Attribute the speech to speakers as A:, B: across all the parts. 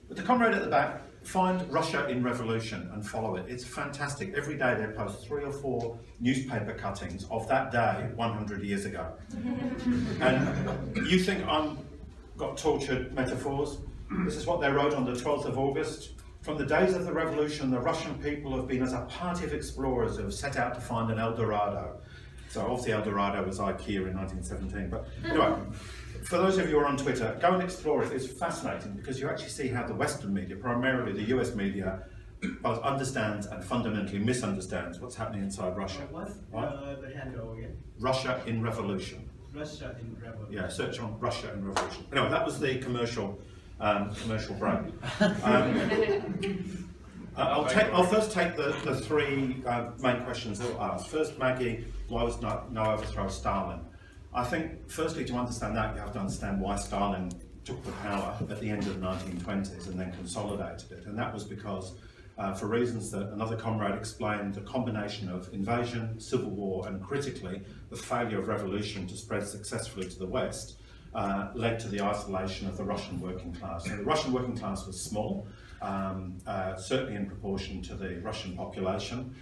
A: But the comrade at the back, find Russia in Revolution and follow it. It's fantastic. Every day they post 3 or 4 newspaper cuttings of that day 100 years ago. And you think I'm got tortured metaphors? This is what they wrote on the 12th of August. From the days of the revolution, the Russian people have been as a party of explorers who have set out to find an El Dorado. So obviously El Dorado was IKEA in 1917. But anyway, for those of you who are on Twitter, go and explore it. It's fascinating because you actually see how the Western media, primarily the US media, both understands and fundamentally misunderstands what's happening inside Russia.
B: What's the handle again?
A: Russia in Revolution.
B: Russia in Revolution.
A: Yeah, search on Russia in Revolution. Anyway, that was the commercial break. I'll first take the 3 main questions that were asked. First, Maggie, why was no overthrow of Stalin? I think, firstly, to understand that, you have to understand why Stalin took the power at the end of the 1920s and then consolidated it. And that was because, for reasons that another comrade explained, the combination of invasion, civil war, and critically, the failure of revolution to spread successfully to the West, led to the isolation of the Russian working class. So the Russian working class was small, certainly in proportion to the Russian population.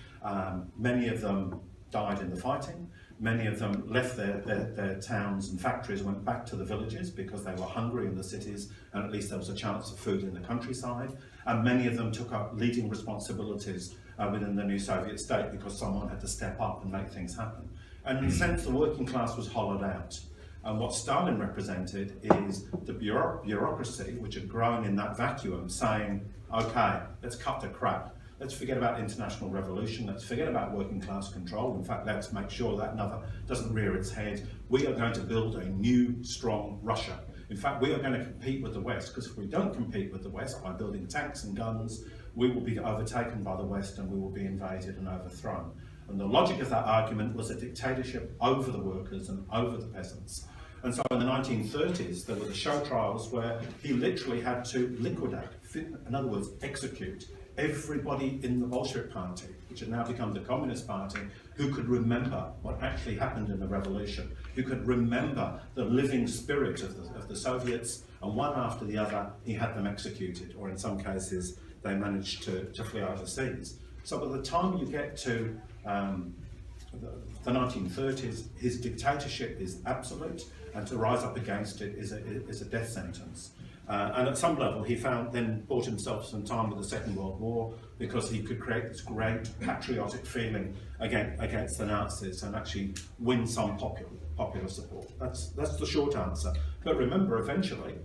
A: Many of them died in the fighting. Many of them left their towns and factories, went back to the villages because they were hungry in the cities, and at least there was a chance of food in the countryside. And many of them took up leading responsibilities within the new Soviet state because someone had to step up and make things happen. And in a sense, the working class was hollowed out. And what Stalin represented is the bureaucracy, which had grown in that vacuum, saying, okay, let's cut the crap. Let's forget about international revolution. Let's forget about working class control. In fact, let's make sure that doesn't rear its head. We are going to build a new, strong Russia. In fact, we are going to compete with the West, because if we don't compete with the West by building tanks and guns, we will be overtaken by the West and we will be invaded and overthrown. And the logic of that argument was a dictatorship over the workers and over the peasants. And so in the 1930s, there were the show trials where he literally had to liquidate, in other words, execute everybody in the Bolshevik party, which had now become the Communist Party, who could remember what actually happened in the revolution, who could remember the living spirit of the Soviets, and one after the other, he had them executed, or in some cases, they managed to flee overseas. So by the time you get to the 1930s, his dictatorship is absolute, and to rise up against it is a death sentence. And at some level, he then bought himself some time with the Second World War because he could create this great patriotic feeling against the Nazis and actually win some popular support. That's the short answer. But remember, eventually,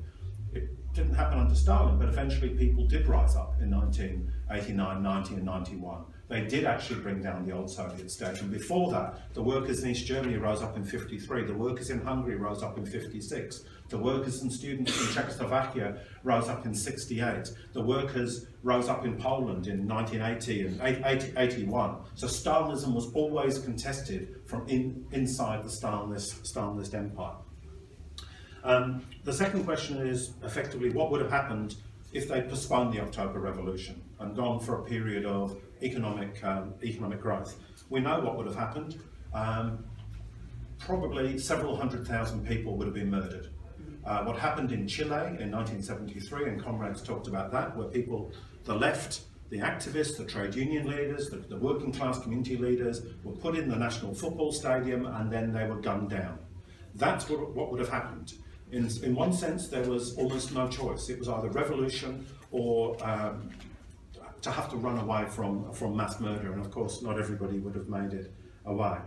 A: it didn't happen under Stalin, but eventually people did rise up in 1989, 90 and 91. They did actually bring down the old Soviet state. And before that, the workers in East Germany rose up in 53, the workers in Hungary rose up in 56, the workers and students in Czechoslovakia rose up in 68, the workers rose up in Poland in 1980 and 81. So Stalinism was always contested from inside the Stalinist empire. The second question is effectively what would have happened if they postponed the October Revolution and gone for a period of economic growth. We know what would have happened. Probably several 100,000 people would have been murdered. What happened in Chile in 1973, and comrades talked about that, where people, the left, the activists, the trade union leaders, the working class community leaders were put in the national football stadium and then they were gunned down. That's what would have happened. In one sense, there was almost no choice. It was either revolution or to have to run away from mass murder, and of course not everybody would have made it away.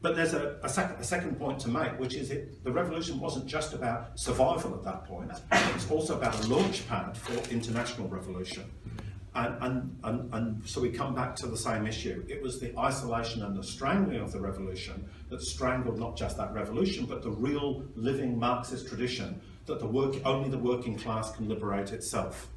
A: But there's a second point to make, which is the revolution wasn't just about survival at that point, it's also about a launch pad for international revolution. And so we come back to the same issue. It was the isolation and the strangling of the revolution that strangled not just that revolution, but the real living Marxist tradition that only the working class can liberate itself.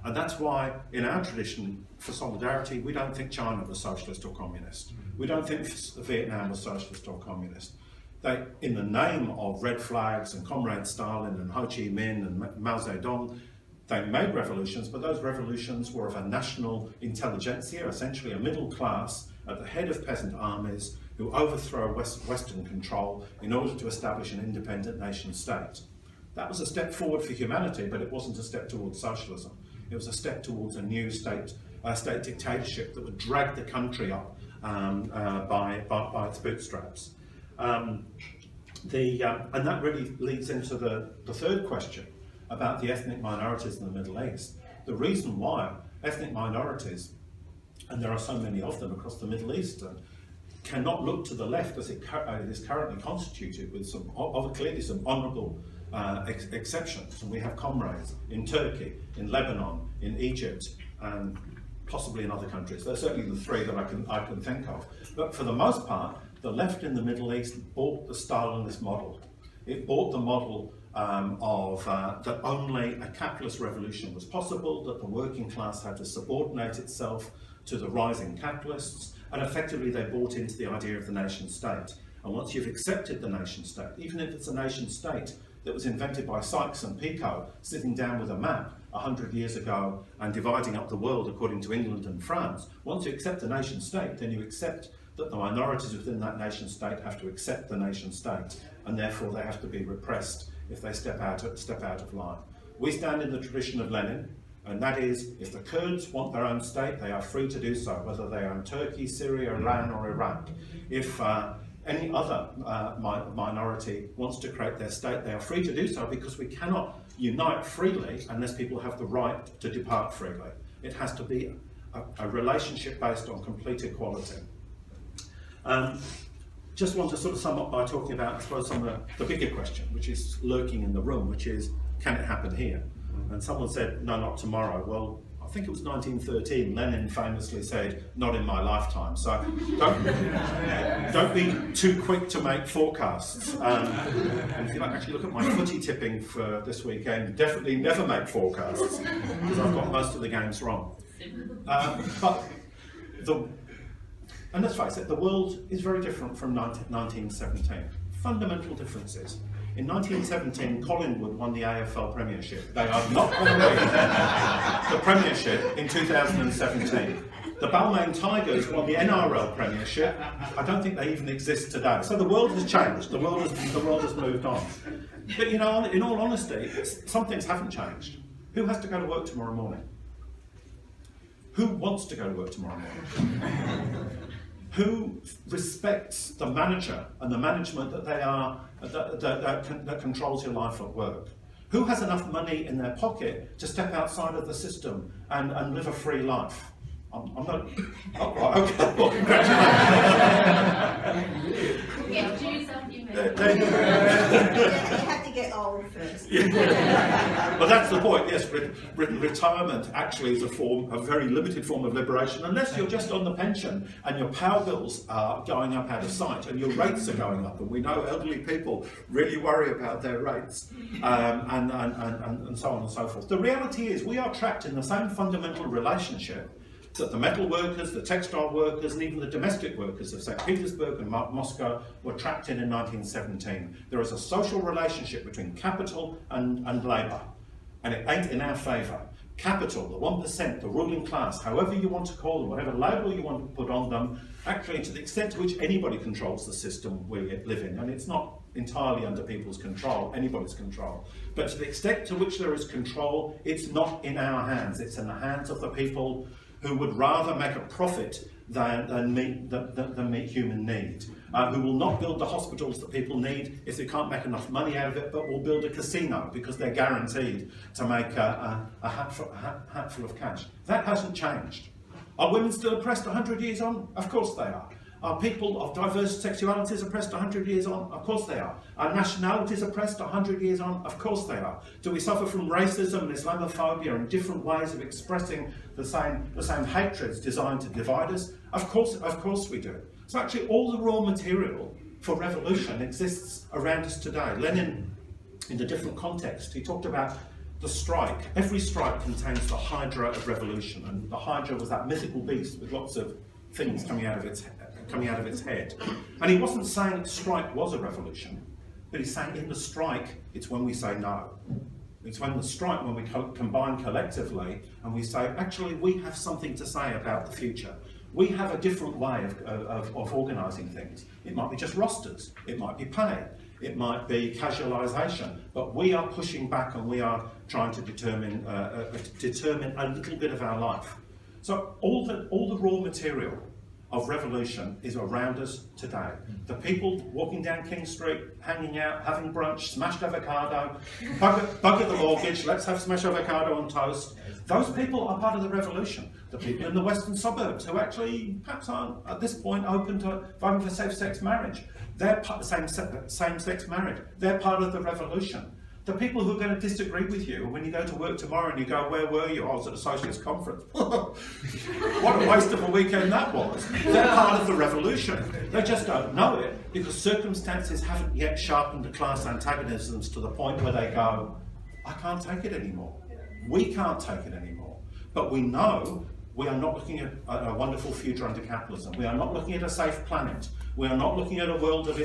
A: And that's why in our tradition for solidarity, we don't think China was socialist or communist. We don't think Vietnam was socialist or communist. They, in the name of red flags and Comrade Stalin and Ho Chi Minh and Mao Zedong, they made revolutions, but those revolutions were of a national intelligentsia, essentially a middle class at the head of peasant armies who overthrow Western control in order to establish an independent nation state. That was a step forward for humanity, but it wasn't a step towards socialism. It was a step towards a new state dictatorship that would drag the country up by its bootstraps. And that really leads into the third question about the ethnic minorities in the Middle East. The reason why ethnic minorities, and there are so many of them across the Middle East, cannot look to the left as it is currently constituted, with clearly some honourable exceptions. And we have comrades in Turkey, in Lebanon, in Egypt, and possibly in other countries. They're certainly the three that I can think of. But for the most part, the left in the Middle East bought the Stalinist model. It bought the model that only a capitalist revolution was possible, that the working class had to subordinate itself to the rising capitalists, and effectively they bought into the idea of the nation state. And once you've accepted the nation state, even if it's a nation state that was invented by Sykes and Picot sitting down with a map 100 years ago and dividing up the world according to England and France, once you accept the nation state, then you accept that the minorities within that nation state have to accept the nation state, and therefore they have to be repressed if they step out of line. We stand in the tradition of Lenin, and that is, if the Kurds want their own state, they are free to do so, whether they are in Turkey, Syria, Iran or Iraq. If any other minority wants to create their state, they are free to do so, because we cannot unite freely unless people have the right to depart freely. It has to be a relationship based on complete equality. Just want to sort of sum up by talking about, I suppose, some of the bigger question, which is lurking in the room, which is, can it happen here? And someone said, no, not tomorrow. Well, I think it was 1913, Lenin famously said, not in my lifetime. So don't be too quick to make forecasts. And if you like, actually look at my footy tipping for this weekend, definitely never make forecasts, because I've got most of the games wrong. And let's face it, the world is very different from 1917. Fundamental differences. In 1917, Collingwood won the AFL Premiership. They are not going to win the Premiership in 2017. The Balmain Tigers won the NRL Premiership. I don't think they even exist today. So the world has changed. The world has moved on. But you know, in all honesty, some things haven't changed. Who has to go to work tomorrow morning? Who wants to go to work tomorrow morning? Who respects the manager and the management that they are that controls your life at work? Who has enough money in their pocket to step outside of the system and live a free life? I'm not. Oh, right, okay. Well, congratulations.
C: Get Jews off you,
D: You have to get old first.
A: Well, that's the point. Yes, retirement actually is a very limited form of liberation, unless you're just on the pension and your power bills are going up out of sight and your rates are going up. And we know elderly people really worry about their rates, and so on and so forth. The reality is we are trapped in the same fundamental relationship that the metal workers, the textile workers, and even the domestic workers of St. Petersburg and Moscow were trapped in 1917. There is a social relationship between capital and labour, and it ain't in our favour. Capital, the 1%, the ruling class, however you want to call them, whatever label you want to put on them, actually to the extent to which anybody controls the system we live in, and it's not entirely under people's control, anybody's control, but to the extent to which there is control, it's not in our hands, it's in the hands of the people who would rather make a profit than meet human need, who will not build the hospitals that people need if they can't make enough money out of it, but will build a casino because they're guaranteed to make a hatful of cash. That hasn't changed. Are women still oppressed 100 years on? Of course they are. Are people of diverse sexualities oppressed 100 years on? Of course they are. Are nationalities oppressed 100 years on? Of course they are. Do we suffer from racism and Islamophobia and different ways of expressing the same hatreds designed to divide us? Of course we do. So actually all the raw material for revolution exists around us today. Lenin, in a different context, he talked about the strike. Every strike contains the hydra of revolution, and the hydra was that mythical beast with lots of things coming out of its head. And he wasn't saying strike was a revolution, but he's saying in the strike, it's when we say no. It's when the strike, when we combine collectively and we say, actually, we have something to say about the future. We have a different way of organising things. It might be just rosters, it might be pay, it might be casualisation, but we are pushing back and we are trying to determine a little bit of our life. So all the raw material of revolution is around us today. The people walking down King Street, hanging out, having brunch, smashed avocado, bugger the mortgage, let's have smashed avocado on toast. Those people are part of the revolution. The people in the western suburbs who actually perhaps aren't at this point open to voting for same-sex marriage. They're same-sex marriage. They're part of the revolution. The people who are going to disagree with you when you go to work tomorrow and you go, where were you? I was at a socialist conference. What a waste of a weekend that was. They're part of the revolution. They just don't know it because circumstances haven't yet sharpened the class antagonisms to the point where they go, I can't take it anymore. We can't take it anymore. But we know we are not looking at a wonderful future under capitalism. We are not looking at a safe planet. We are not looking at a world of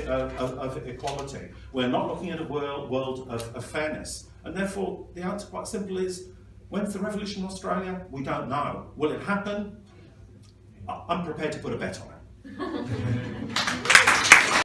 A: equality. We are not looking at a world of fairness. And therefore, the answer quite simple is, when's the revolution in Australia? We don't know. Will it happen? I'm prepared to put a bet on it.